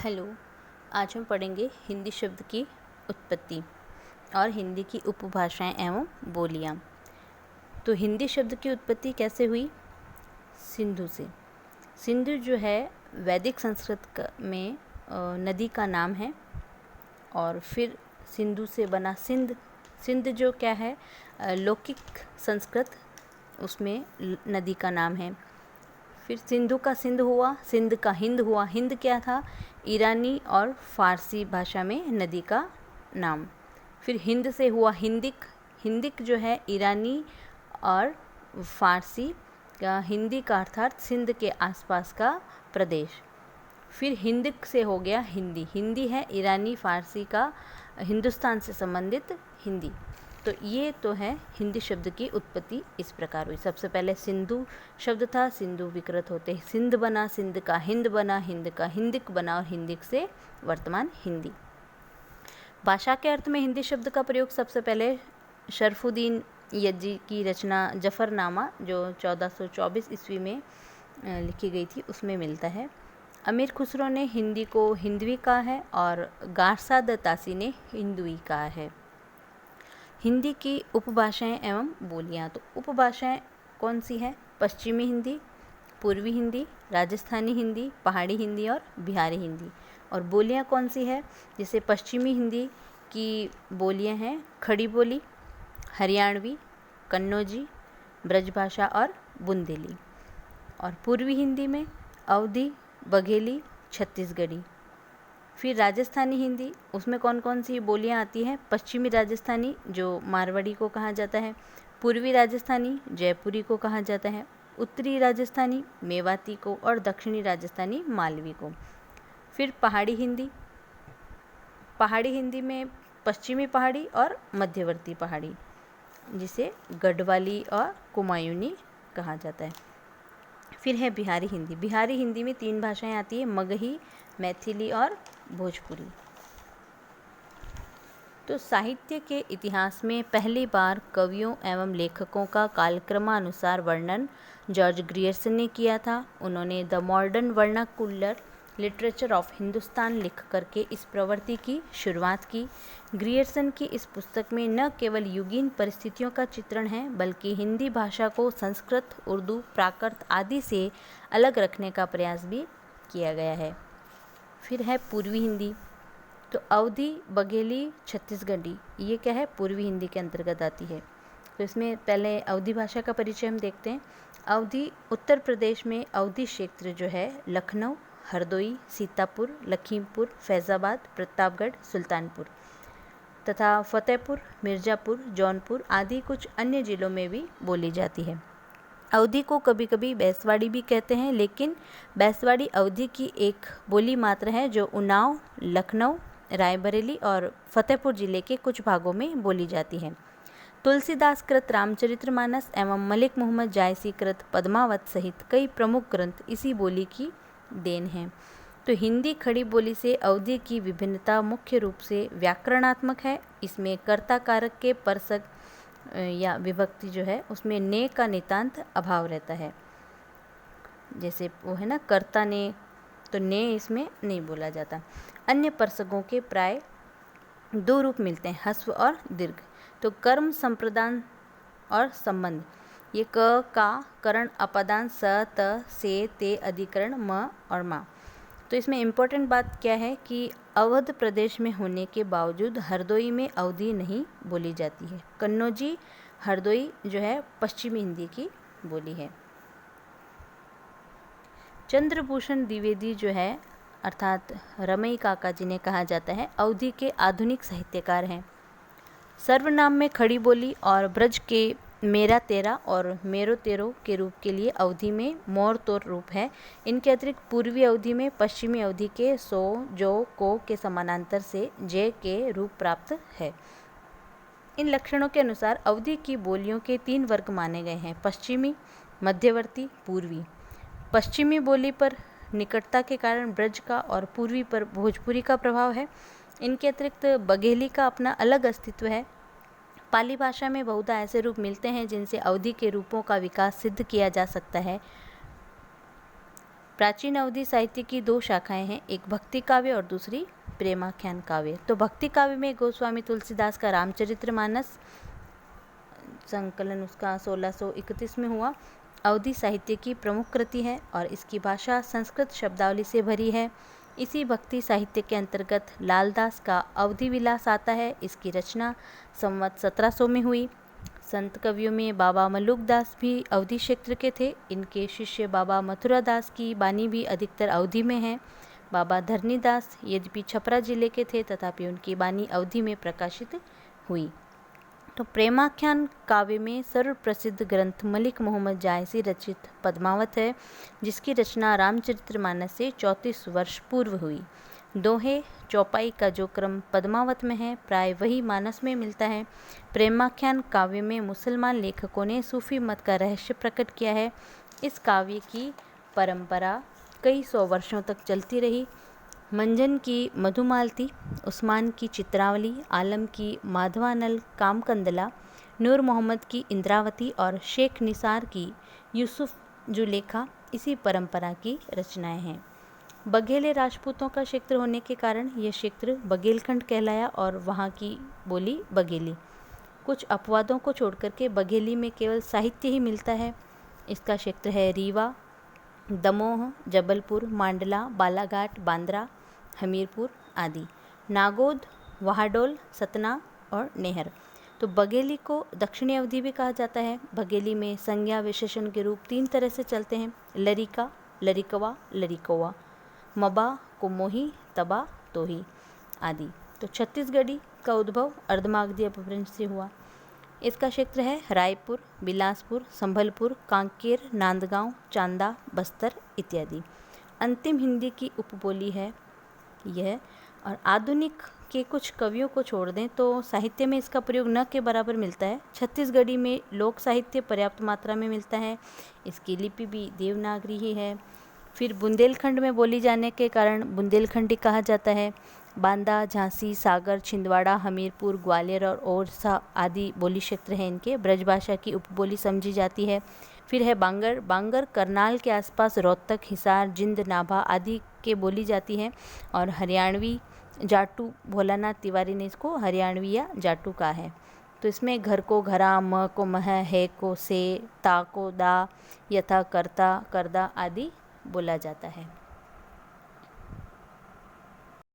Hello. आज हम पढ़ेंगे हिंदी शब्द की उत्पत्ति और हिंदी की उपभाषाएं एवं बोलियां। तो हिंदी शब्द की उत्पत्ति कैसे हुई? सिंधु से। सिंधु जो है वैदिक संस्कृत में नदी का नाम है और फिर सिंधु से बना सिंध। सिंध जो क्या है लौकिक संस्कृत, उसमें नदी का नाम है। फिर सिंधु का सिंध हुआ, सिंध का हिंद हुआ। हिंद क्या था? ईरानी और फ़ारसी भाषा में नदी का नाम। फिर हिंद से हुआ हिंदिक। हिंदिक जो है ईरानी और फ़ारसी का हिंदी का अर्थात सिंध के आसपास का प्रदेश। फिर हिंदिक से हो गया हिंदी। हिंदी है ईरानी फ़ारसी का हिंदुस्तान से संबंधित हिंदी। तो ये तो है हिंदी शब्द की उत्पत्ति इस प्रकार हुई। सबसे पहले सिंधु शब्द था, सिंधु विकृत होते सिंध बना, सिंध का हिंद बना, हिंद का हिंदिक बना और हिंदिक से वर्तमान हिंदी। भाषा के अर्थ में हिंदी शब्द का प्रयोग सबसे पहले शरफुद्दीन यज्जी की रचना जफरनामा जो 1424 ईस्वी में लिखी गई थी उसमें मिलता है। अमीर खुसरो ने हिंदी को हिंदवी कहा है और गारसाद तासी ने हिंदुई कहा है। हिंदी की उपभाषाएं एवं बोलियां। तो उपभाषाएं कौन सी है? पश्चिमी हिंदी, पूर्वी हिंदी, राजस्थानी हिंदी, पहाड़ी हिंदी और बिहारी हिंदी। और बोलियां कौन सी है? जैसे पश्चिमी हिंदी की बोलियां हैं खड़ी बोली, हरियाणवी, कन्नौजी, ब्रजभाषा और बुंदेली। और पूर्वी हिंदी में अवधी, बघेली, छत्तीसगढ़ी। फिर राजस्थानी हिंदी, उसमें कौन कौन सी बोलियां आती हैं? पश्चिमी राजस्थानी जो मारवाड़ी को कहा जाता है, पूर्वी राजस्थानी जयपुरी को कहा जाता है, उत्तरी राजस्थानी मेवाती को और दक्षिणी राजस्थानी मालवी को। फिर पहाड़ी हिंदी। पहाड़ी हिंदी में पश्चिमी पहाड़ी और मध्यवर्ती पहाड़ी, जिसे गढ़वाली और कुमायूनी कहा जाता है। फिर है बिहारी हिंदी। बिहारी हिंदी में 3 भाषाएं आती है, मगही, मैथिली और भोजपुरी। तो साहित्य के इतिहास में पहली बार कवियों एवं लेखकों का कालक्रमानुसार वर्णन जॉर्ज ग्रियर्सन ने किया था। उन्होंने the modern vernacular literature of Hindustan लिख करके इस प्रवृत्ति की शुरुआत की। ग्रियर्सन की इस पुस्तक में न केवल युगीन परिस्थितियों का चित्रण है बल्कि हिंदी भाषा को संस्कृत, उर्दू, प्राकृत आदि से अलग रखने का प्रयास भी किया गया है। फिर है पूर्वी हिंदी। तो अवधी, बघेली, छत्तीसगढ़ी, ये क्या है? पूर्वी हिंदी के अंतर्गत आती है। तो इसमें पहले अवधी भाषा का परिचय हम देखते हैं। अवधी उत्तर प्रदेश में अवधी क्षेत्र जो है लखनऊ, हरदोई, सीतापुर, लखीमपुर, फैज़ाबाद, प्रतापगढ़, सुल्तानपुर तथा फतेहपुर, मिर्ज़ापुर, जौनपुर आदि कुछ अन्य जिलों में भी बोली जाती है। अवधी को कभी कभी बैसवाड़ी भी कहते हैं, लेकिन बैसवाड़ी अवधी की एक बोली मात्र है जो उन्नाव, लखनऊ, रायबरेली और फतेहपुर जिले के कुछ भागों में बोली जाती है। तुलसीदास कृत रामचरितमानस एवं मलिक मोहम्मद जायसी कृत पद्मावत सहित कई प्रमुख ग्रंथ इसी बोली की देन हैं। तो हिंदी खड़ी बोली से अवधी की विभिन्नता मुख्य रूप से व्याकरणात्मक है। इसमें कर्ता कारक के परसक या विभक्ति जो है उसमें ने का नितांत अभाव रहता है। जैसे वो है ना कर्ता ने, तो ने इसमें नहीं बोला जाता। अन्य परसकों के प्राय 2 रूप मिलते हैं, हस्व और दीर्घ। तो कर्म, संप्रदान और संबंध, ये क, का, करण, अपदान, स, त, से, ते, अधिकरण, म और मा। तो इसमें इम्पोर्टेंट बात क्या है कि अवध प्रदेश में होने के बावजूद हरदोई में अवधी नहीं बोली जाती है। कन्नौजी, हरदोई जो है पश्चिमी हिंदी की बोली है। चंद्रभूषण द्विवेदी जो है अर्थात रमई काका जिन्हें कहा जाता है, अवधी के आधुनिक साहित्यकार हैं। सर्वनाम में खड़ी बोली और ब्रज के मेरा तेरा और मेरो तेरो के रूप के लिए अवधी में मोर तोर रूप है। इनके अतिरिक्त पूर्वी अवधी में पश्चिमी अवधी के सो, जो, को के समानांतर से जे के रूप प्राप्त है। इन लक्षणों के अनुसार अवधी की बोलियों के 3 वर्ग माने गए हैं, पश्चिमी, मध्यवर्ती, पूर्वी। पश्चिमी बोली पर निकटता के कारण ब्रज का और पूर्वी पर भोजपुरी का प्रभाव है। इनके अतिरिक्त बघेली का अपना अलग अस्तित्व है। पाली भाषा में बहुधा ऐसे रूप मिलते हैं जिनसे अवधी के रूपों का विकास सिद्ध किया जा सकता है। प्राचीन अवधी साहित्य की दो शाखाएं हैं, एक भक्ति काव्य और दूसरी प्रेमाख्यान काव्य। तो भक्ति काव्य में गोस्वामी तुलसीदास का रामचरितमानस, संकलन उसका 1631 में हुआ, अवधी साहित्य की प्रमुख कृति है और इसकी भाषा संस्कृत शब्दावली से भरी है। इसी भक्ति साहित्य के अंतर्गत लालदास का अवधी विलास आता है। इसकी रचना संवत 1700 में हुई। संत कवियों में बाबा मल्लुकदास भी अवधी क्षेत्र के थे। इनके शिष्य बाबा मथुरादास की बानी भी अधिकतर अवधी में है। बाबा धरणीदास यद्यपि छपरा जिले के थे तथापि उनकी बानी अवधी में प्रकाशित हुई। तो प्रेमाख्यान काव्य में सर्वप्रसिद्ध ग्रंथ मलिक मोहम्मद जायसी रचित पद्मावत है, जिसकी रचना रामचरितमानस से 34 वर्ष पूर्व हुई। दोहे चौपाई का जो क्रम पद्मावत में है प्राय वही मानस में मिलता है। प्रेमाख्यान काव्य में मुसलमान लेखकों ने सूफी मत का रहस्य प्रकट किया है। इस काव्य की परंपरा कई सौ वर्षों तक चलती रही। मंजन की मधुमालती, उस्मान की चित्रावली, आलम की माधवानल कामकंदला, नूर मोहम्मद की इंद्रावती और शेख निसार की यूसुफ जुलेखा इसी परंपरा की रचनाएं हैं। बघेले राजपूतों का क्षेत्र होने के कारण यह क्षेत्र बघेलखंड कहलाया और वहाँ की बोली बघेली। कुछ अपवादों को छोड़कर के बघेली में केवल साहित्य ही मिलता है। इसका क्षेत्र है रीवा, दमोह, जबलपुर, मांडला, बालाघाट, बांद्रा, हमीरपुर आदि, नागौद, वहाडोल, सतना और नेहर। तो बघेली को दक्षिणी अवधी भी कहा जाता है। बघेली में संज्ञा विशेषण के रूप 3 तरह से चलते हैं, लरिका, लरिकवा, लरिकोवा, मबा, कुमोही, तबा, तोही आदि। तो छत्तीसगढ़ी का उद्भव अर्धमागधी अपभ्रंश से हुआ। इसका क्षेत्र है रायपुर, बिलासपुर, संभलपुर, कांकेर, नांदगांव, चांदा, बस्तर इत्यादि। अंतिम हिंदी की उपबोली है यह। और आधुनिक के कुछ कवियों को छोड़ दें तो साहित्य में इसका प्रयोग न के बराबर मिलता है। छत्तीसगढ़ी में लोक साहित्य पर्याप्त मात्रा में मिलता है। इसकी लिपि भी देवनागरी ही है। फिर बुंदेलखंड में बोली जाने के कारण बुंदेलखंडी कहा जाता है। बांदा, झांसी, सागर, छिंदवाड़ा, हमीरपुर, ग्वालियर और ओरछा आदि बोली क्षेत्र हैं इनके। ब्रजभाषा की उपबोली समझी जाती है। फिर है बांगर। बांगर करनाल के आसपास रोहतक, हिसार, जिंद, नाभा आदि के बोली जाती है। और हरियाणवी जाटू, भोलानाथ तिवारी ने इसको हरियाणवी या जाटू कहा है। तो इसमें घर को घरा, म को मह, है को से, ता को दा, यथा, करता, करदा आदि बोला जाता है।